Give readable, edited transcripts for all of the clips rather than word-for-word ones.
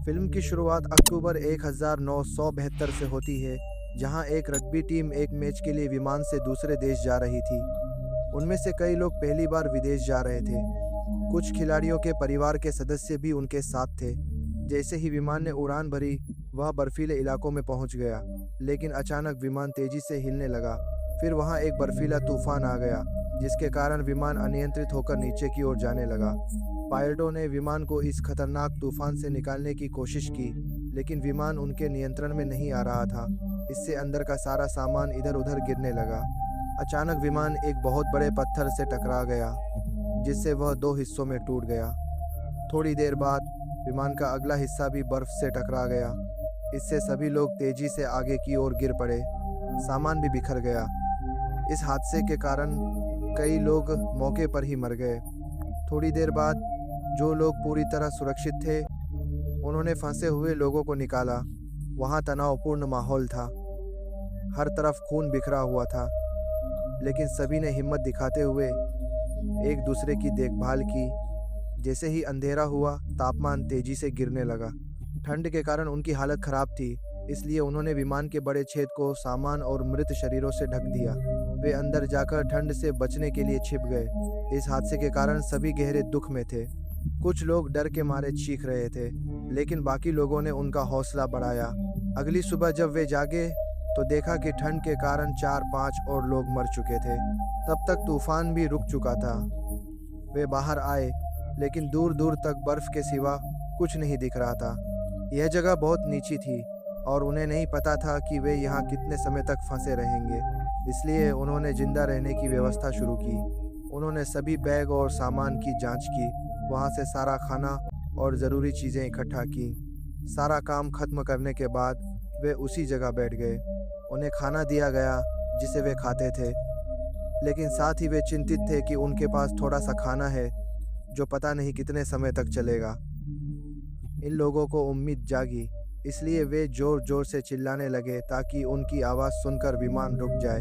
Film की शुरुआत अक्टूबर 1972 से होती है, जहां एक रग्बी टीम एक मैच के लिए विमान से दूसरे देश जा रही थी। उनमें से कई लोग पहली बार विदेश जा रहे थे। कुछ खिलाड़ियों के परिवार के सदस्य भी उनके साथ थे। जैसे ही विमान ने उड़ान भरी, वह बर्फीले इलाकों में पहुंच गया, लेकिन अचानक विमान तेजी से हिलने लगा। फिर वहां एक बर्फीला तूफान आ गया, जिसके कारण विमान अनियंत्रित होकर नीचे की ओर जाने लगा। पायलटों ने विमान को इस खतरनाक तूफान से निकालने की कोशिश की, लेकिन विमान उनके नियंत्रण में नहीं आ रहा था। इससे अंदर का सारा सामान इधर-उधर गिरने लगा। अचानक विमान एक बहुत बड़े पत्थर से टकरा गया, जिससे वह दो हिस्सों में टूट गया। थोड़ी देर बाद विमान का अगला हिस्सा भी बर्फ से टकरा गया। इससे सभी लोग तेजी से आगे की ओर गिर पड़े। सामान भी बिखर गया। इस हादसे के कारण कई लोग मौके पर ही मर गए। थोड़ी देर बाद जो लोग पूरी तरह सुरक्षित थे, उन्होंने फंसे हुए लोगों को निकाला। वहां तनावपूर्ण माहौल था। हर तरफ खून बिखरा हुआ था, लेकिन सभी ने हिम्मत दिखाते हुए एक दूसरे की देखभाल की। जैसे ही अंधेरा हुआ, तापमान तेजी से गिरने लगा। ठंड के कारण उनकी हालत खराब थी, इसलिए उन्होंने विमान के बड़े छेद को सामान और मृत शरीरों से ढक दिया। वे अंदर जाकर ठंड से बचने के लिए छिप गए। इस हादसे के कारण सभी गहरे दुख में थे। कुछ लोग डर के मारे चीख रहे थे, लेकिन बाकी लोगों ने उनका हौसला बढ़ाया। अगली सुबह जब वे जागे, तो देखा कि ठंड के कारण 4-5 और लोग मर चुके थे। तब तक तूफान भी रुक चुका था। वे बाहर आए, लेकिन दूर दूर तक बर्फ के सिवा कुछ नहीं दिख रहा था। यह जगह बहुत नीची थी और उन्हें नहीं पता था कि वे यहाँ कितने समय तक फंसे रहेंगे। इसलिए उन्होंने जिंदा रहने की व्यवस्था शुरू की। उन्होंने सभी बैग और सामान की जांच की, वहाँ से सारा खाना और ज़रूरी चीज़ें इकट्ठा की। सारा काम खत्म करने के बाद वे उसी जगह बैठ गए। उन्हें खाना दिया गया, जिसे वे खाते थे, लेकिन साथ ही वे चिंतित थे कि उनके पास थोड़ा सा खाना है जो पता नहीं कितने समय तक चलेगा। इन लोगों को उम्मीद जागी, इसलिए वे जोर जोर से चिल्लाने लगे ताकि उनकी आवाज़ सुनकर विमान रुक जाए।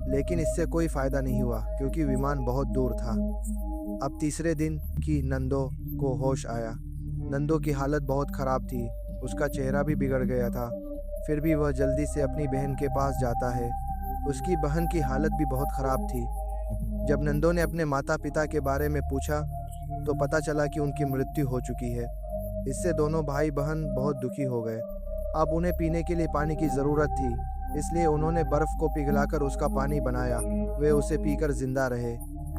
लेकिन इससे कोई फायदा नहीं हुआ, क्योंकि विमान बहुत दूर था। अब तीसरे दिन की नंदो को होश आया। नंदो की हालत बहुत खराब थी। उसका चेहरा भी बिगड़ गया था। फिर भी वह जल्दी से अपनी बहन के पास जाता है। उसकी बहन की हालत भी बहुत खराब थी। जब नंदो ने अपने माता पिता के बारे में पूछा, तो पता चला कि उनकी मृत्यु हो चुकी है। इससे दोनों भाई बहन बहुत दुखी हो गए। अब उन्हें पीने के लिए पानी की ज़रूरत थी, इसलिए उन्होंने बर्फ़ को पिघलाकर उसका पानी बनाया। वे उसे पीकर जिंदा रहे।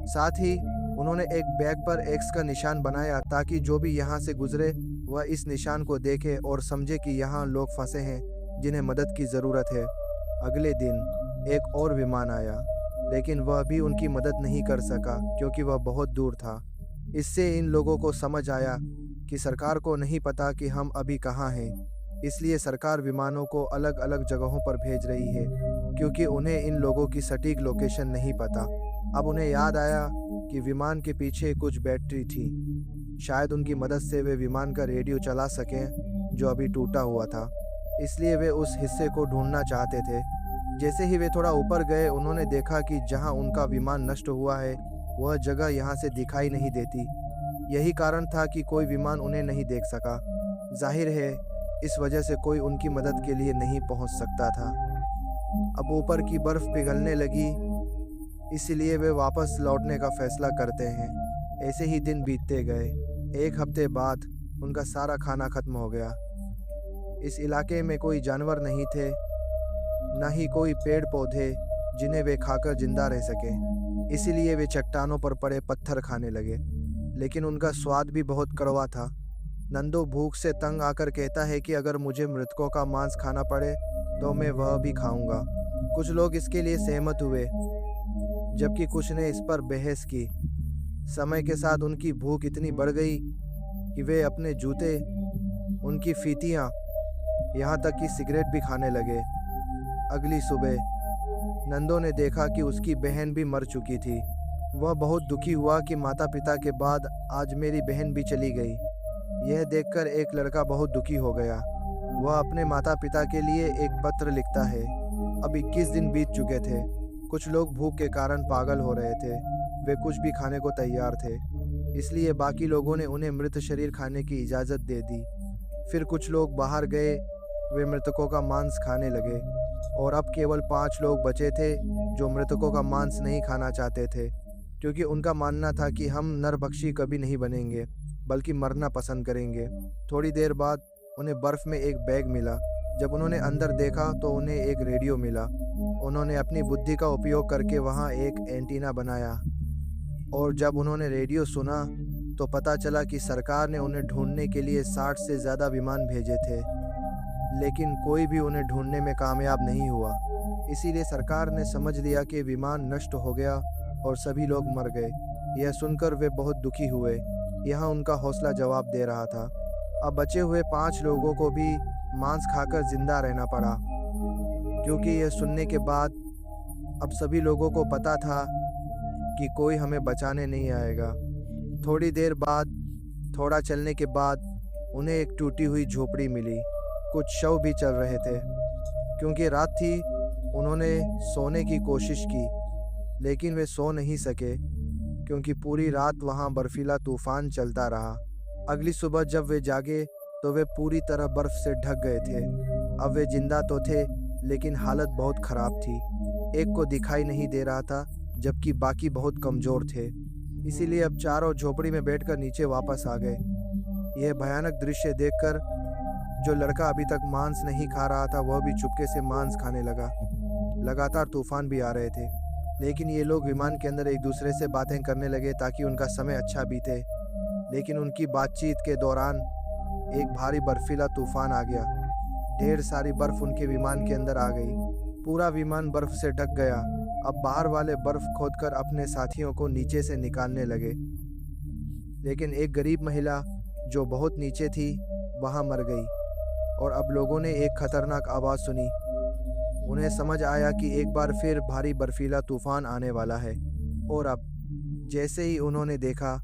साथ ही उन्होंने एक बैग पर एक्स का निशान बनाया, ताकि जो भी यहाँ से गुजरे वह इस निशान को देखे और समझे कि यहाँ लोग फंसे हैं जिन्हें मदद की ज़रूरत है। अगले दिन एक और विमान आया, लेकिन वह भी उनकी मदद नहीं कर सका, क्योंकि वह बहुत दूर था। इससे इन लोगों को समझ आया कि सरकार को नहीं पता कि हम अभी कहाँ हैं। इसलिए सरकार विमानों को अलग अलग जगहों पर भेज रही है, क्योंकि उन्हें इन लोगों की सटीक लोकेशन नहीं पता। अब उन्हें याद आया कि विमान के पीछे कुछ बैटरी थी। शायद उनकी मदद से वे विमान का रेडियो चला सकें, जो अभी टूटा हुआ था। इसलिए वे उस हिस्से को ढूंढना चाहते थे। जैसे ही वे थोड़ा ऊपर गए, उन्होंने देखा कि जहां उनका विमान नष्ट हुआ है, वह जगह यहाँ से दिखाई नहीं देती। यही कारण था कि कोई विमान उन्हें नहीं देख सका। जाहिर है, इस वजह से कोई उनकी मदद के लिए नहीं पहुंच सकता था। अब ऊपर की बर्फ पिघलने लगी, इसलिए वे वापस लौटने का फैसला करते हैं। ऐसे ही दिन बीतते गए। एक हफ्ते बाद उनका सारा खाना खत्म हो गया। इस इलाके में कोई जानवर नहीं थे, न ही कोई पेड़ पौधे जिन्हें वे खाकर जिंदा रह सके। इसीलिए वे चट्टानों पर पड़े पत्थर खाने लगे, लेकिन उनका स्वाद भी बहुत कड़वा था। नंदो भूख से तंग आकर कहता है कि अगर मुझे मृतकों का मांस खाना पड़े तो मैं वह भी खाऊंगा। कुछ लोग इसके लिए सहमत हुए, जबकि कुछ ने इस पर बहस की। समय के साथ उनकी भूख इतनी बढ़ गई कि वे अपने जूते, उनकी फीतियाँ, यहाँ तक कि सिगरेट भी खाने लगे। अगली सुबह नंदो ने देखा कि उसकी बहन भी मर चुकी थी। वह बहुत दुखी हुआ कि माता पिता के बाद आज मेरी बहन भी चली गई। यह देखकर एक लड़का बहुत दुखी हो गया। वह अपने माता पिता के लिए एक पत्र लिखता है। अब 21 दिन बीत चुके थे। कुछ लोग भूख के कारण पागल हो रहे थे। वे कुछ भी खाने को तैयार थे, इसलिए बाकी लोगों ने उन्हें मृत शरीर खाने की इजाज़त दे दी। फिर कुछ लोग बाहर गए, वे मृतकों का मांस खाने लगे और अब केवल 5 लोग बचे थे जो मृतकों का मांस नहीं खाना चाहते थे, क्योंकि उनका मानना था कि हम नरभक्षी कभी नहीं बनेंगे, बल्कि मरना पसंद करेंगे। थोड़ी देर बाद उन्हें बर्फ में एक बैग मिला। जब उन्होंने अंदर देखा तो उन्हें एक रेडियो मिला। उन्होंने अपनी बुद्धि का उपयोग करके वहां एक एंटीना बनाया और जब उन्होंने रेडियो सुना तो पता चला कि सरकार ने उन्हें ढूंढने के लिए 60 से ज़्यादा विमान भेजे थे, लेकिन कोई भी उन्हें ढूंढने में कामयाब नहीं हुआ। इसीलिए सरकार ने समझ लिया कि विमान नष्ट हो गया और सभी लोग मर गए। यह सुनकर वे बहुत दुखी हुए। यहाँ उनका हौसला जवाब दे रहा था। अब बचे हुए 5 लोगों को भी मांस खाकर जिंदा रहना पड़ा, क्योंकि यह सुनने के बाद अब सभी लोगों को पता था कि कोई हमें बचाने नहीं आएगा। थोड़ी देर बाद, थोड़ा चलने के बाद उन्हें एक टूटी हुई झोपड़ी मिली। कुछ शव भी चल रहे थे। क्योंकि रात थी, उन्होंने सोने की कोशिश की, लेकिन वे सो नहीं सके, क्योंकि पूरी रात वहाँ बर्फीला तूफान चलता रहा। अगली सुबह जब वे जागे तो वे पूरी तरह बर्फ से ढक गए थे। अब वे जिंदा तो थे, लेकिन हालत बहुत खराब थी। एक को दिखाई नहीं दे रहा था, जबकि बाकी बहुत कमज़ोर थे। इसीलिए अब चारों झोपड़ी में बैठकर नीचे वापस आ गए। यह भयानक दृश्य देखकर जो लड़का अभी तक मांस नहीं खा रहा था, वह भी चुपके से मांस खाने लगा। लगातार तूफान भी आ रहे थे, लेकिन ये लोग विमान के अंदर एक दूसरे से बातें करने लगे ताकि उनका समय अच्छा बीते। लेकिन उनकी बातचीत के दौरान एक भारी बर्फीला तूफान आ गया। ढेर सारी बर्फ उनके विमान के अंदर आ गई। पूरा विमान बर्फ से ढक गया। अब बाहर वाले बर्फ खोदकर अपने साथियों को नीचे से निकालने लगे, लेकिन एक गरीब महिला जो बहुत नीचे थी वहां मर गई। और अब लोगों ने एक खतरनाक आवाज़ सुनी। उन्हें समझ आया कि एक बार फिर भारी बर्फीला तूफान आने वाला है। और अब जैसे ही उन्होंने देखा,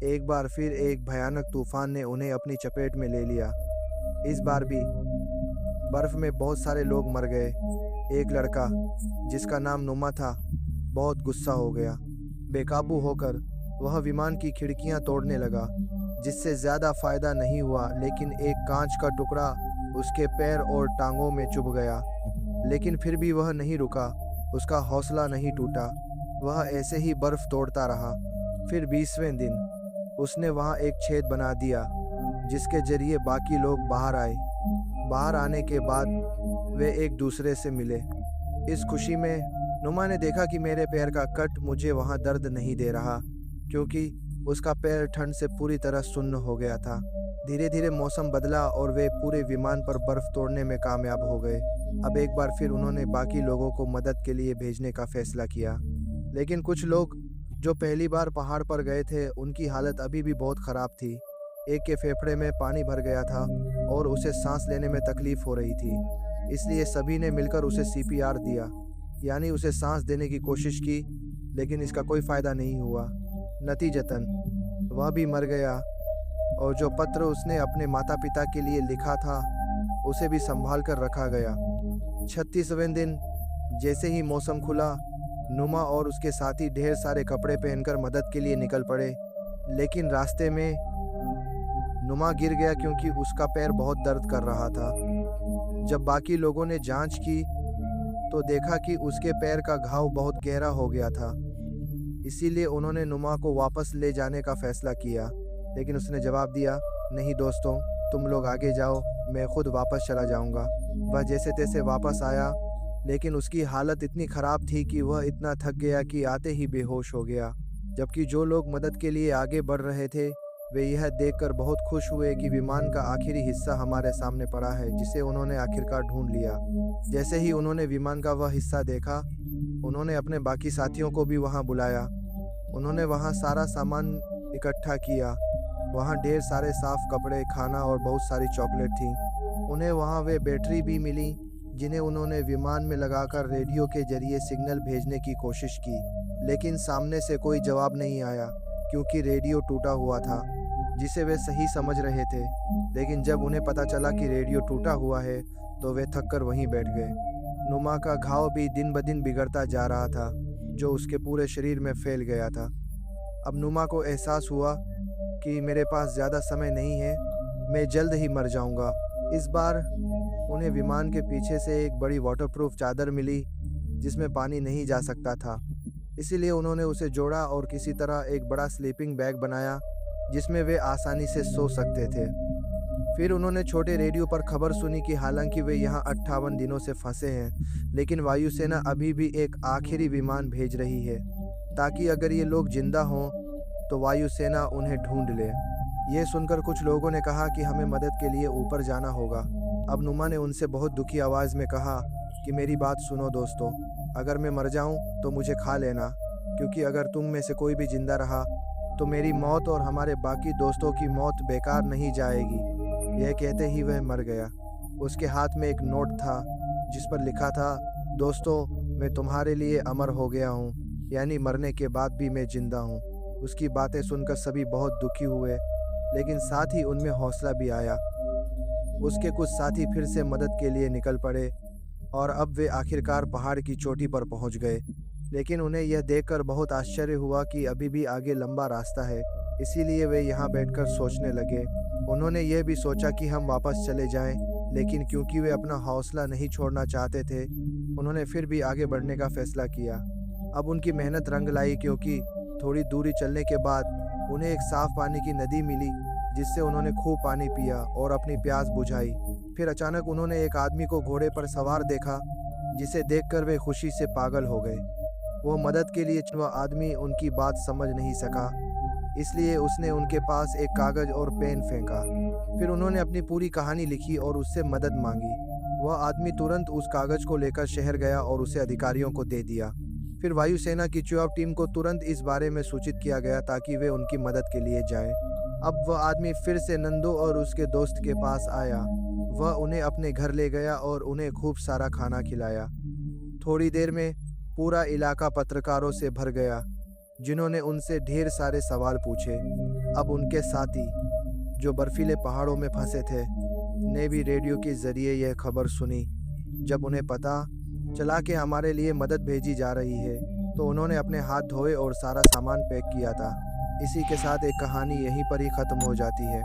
एक बार फिर एक भयानक तूफान ने उन्हें अपनी चपेट में ले लिया। इस बार भी बर्फ में बहुत सारे लोग मर गए। एक लड़का जिसका नाम नुमा था बहुत गुस्सा हो गया। बेकाबू होकर वह विमान की खिड़कियां तोड़ने लगा, जिससे ज़्यादा फायदा नहीं हुआ, लेकिन एक कांच का टुकड़ा उसके पैर और टांगों में चुभ गया। लेकिन फिर भी वह नहीं रुका, उसका हौसला नहीं टूटा। वह ऐसे ही बर्फ तोड़ता रहा। फिर 20वें दिन उसने वहां एक छेद बना दिया, जिसके जरिए बाकी लोग बाहर आए। बाहर आने के बाद वे एक दूसरे से मिले। इस खुशी में नुमा ने देखा कि मेरे पैर का कट मुझे वहां दर्द नहीं दे रहा, क्योंकि उसका पैर ठंड से पूरी तरह सुन्न हो गया था। धीरे धीरे मौसम बदला और वे पूरे विमान पर बर्फ तोड़ने में कामयाब हो गए। अब एक बार फिर उन्होंने बाकी लोगों को मदद के लिए भेजने का फैसला किया, लेकिन कुछ लोग जो पहली बार पहाड़ पर गए थे, उनकी हालत अभी भी बहुत ख़राब थी। एक के फेफड़े में पानी भर गया था और उसे सांस लेने में तकलीफ हो रही थी। इसलिए सभी ने मिलकर उसे CPR दिया, यानी उसे सांस देने की कोशिश की, लेकिन इसका कोई फ़ायदा नहीं हुआ। नतीजतन वह भी मर गया और जो पत्र उसने अपने माता पिता के लिए लिखा था, उसे भी संभाल कर रखा गया। 36वें दिन जैसे ही मौसम खुला, नुमा और उसके साथी ढेर सारे कपड़े पहनकर मदद के लिए निकल पड़े। लेकिन रास्ते में नुमा गिर गया क्योंकि उसका पैर बहुत दर्द कर रहा था। जब बाकी लोगों ने जांच की तो देखा कि उसके पैर का घाव बहुत गहरा हो गया था। इसीलिए उन्होंने नुमा को वापस ले जाने का फैसला किया, लेकिन उसने जवाब दिया, नहीं दोस्तों, तुम लोग आगे जाओ, मैं खुद वापस चला जाऊंगा। वह जैसे तैसे वापस आया, लेकिन उसकी हालत इतनी ख़राब थी कि वह इतना थक गया कि आते ही बेहोश हो गया। जबकि जो लोग मदद के लिए आगे बढ़ रहे थे, वे यह देखकर बहुत खुश हुए कि विमान का आखिरी हिस्सा हमारे सामने पड़ा है, जिसे उन्होंने आखिरकार ढूंढ लिया। जैसे ही उन्होंने विमान का वह हिस्सा देखा, उन्होंने अपने बाकी साथियों को भी वहां बुलाया। उन्होंने वहां सारा सामान इकट्ठा किया। वहां ढेर सारे साफ कपड़े, खाना और बहुत सारी चॉकलेट थी। उन्हें वहां वे बैटरी भी मिली, जिन्हें उन्होंने विमान में लगाकर रेडियो के जरिए सिग्नल भेजने की कोशिश की। लेकिन सामने से कोई जवाब नहीं आया, क्योंकि रेडियो टूटा हुआ था, जिसे वे सही समझ रहे थे। लेकिन जब उन्हें पता चला कि रेडियो टूटा हुआ है, तो वे थककर वहीं बैठ गए। नुमा का घाव भी दिन ब दिन बिगड़ता जा रहा था, जो उसके पूरे शरीर में फैल गया था। अब नुमा को एहसास हुआ कि मेरे पास ज़्यादा समय नहीं है, मैं जल्द ही मर जाऊंगा। इस बार उन्हें विमान के पीछे से एक बड़ी वाटरप्रूफ चादर मिली जिसमें पानी नहीं जा सकता था। इसीलिए उन्होंने उसे जोड़ा और किसी तरह एक बड़ा स्लीपिंग बैग बनाया जिसमें वे आसानी से सो सकते थे। फिर उन्होंने छोटे रेडियो पर खबर सुनी कि हालांकि वे यहाँ 58 दिनों से फंसे हैं, लेकिन वायुसेना अभी भी एक आखिरी विमान भेज रही है ताकि अगर ये लोग जिंदा हों तो वायुसेना उन्हें ढूंढ ले। ये सुनकर कुछ लोगों ने कहा कि हमें मदद के लिए ऊपर जाना होगा। अब नुमा ने उनसे बहुत दुखी आवाज़ में कहा कि मेरी बात सुनो दोस्तों, अगर मैं मर जाऊं तो मुझे खा लेना, क्योंकि अगर तुम में से कोई भी जिंदा रहा तो मेरी मौत और हमारे बाकी दोस्तों की मौत बेकार नहीं जाएगी। यह कहते ही वह मर गया। उसके हाथ में एक नोट था जिस पर लिखा था, दोस्तों मैं तुम्हारे लिए अमर हो गया हूँ, यानी मरने के बाद भी मैं जिंदा हूँ। उसकी बातें सुनकर सभी बहुत दुखी हुए, लेकिन साथ ही उनमें हौसला भी आया। उसके कुछ साथी फिर से मदद के लिए निकल पड़े और अब वे आखिरकार पहाड़ की चोटी पर पहुंच गए। लेकिन उन्हें यह देखकर बहुत आश्चर्य हुआ कि अभी भी आगे लंबा रास्ता है, इसीलिए वे यहाँ बैठकर सोचने लगे। उन्होंने यह भी सोचा कि हम वापस चले जाएं, लेकिन क्योंकि वे अपना हौसला नहीं छोड़ना चाहते थे, उन्होंने फिर भी आगे बढ़ने का फैसला किया। अब उनकी मेहनत रंग लाई, क्योंकि थोड़ी दूरी चलने के बाद उन्हें एक साफ पानी की नदी मिली जिससे उन्होंने खूब पानी पिया और अपनी प्यास बुझाई। फिर अचानक उन्होंने एक आदमी को घोड़े पर सवार देखा जिसे देखकर वे खुशी से पागल हो गए। वह मदद के लिए वह आदमी उनकी बात समझ नहीं सका, इसलिए उसने उनके पास एक कागज और पेन फेंका। फिर उन्होंने अपनी पूरी कहानी लिखी और उससे मदद मांगी। वह आदमी तुरंत उस कागज को लेकर शहर गया और उसे अधिकारियों को दे दिया। फिर वायुसेना की चुनाव टीम को तुरंत इस बारे में सूचित किया गया ताकि वे उनकी मदद के लिए जाएं। अब वह आदमी फिर से नंदू और उसके दोस्त के पास आया। वह उन्हें अपने घर ले गया और उन्हें खूब सारा खाना खिलाया। थोड़ी देर में पूरा इलाका पत्रकारों से भर गया जिन्होंने उनसे ढेर सारे सवाल पूछे। अब उनके साथी जो बर्फीले पहाड़ों में फंसे थे ने भी रेडियो के जरिए यह खबर सुनी। जब उन्हें पता चला कि हमारे लिए मदद भेजी जा रही है तो उन्होंने अपने हाथ धोए और सारा सामान पैक किया था। इसी के साथ एक कहानी यहीं पर ही ख़त्म हो जाती है।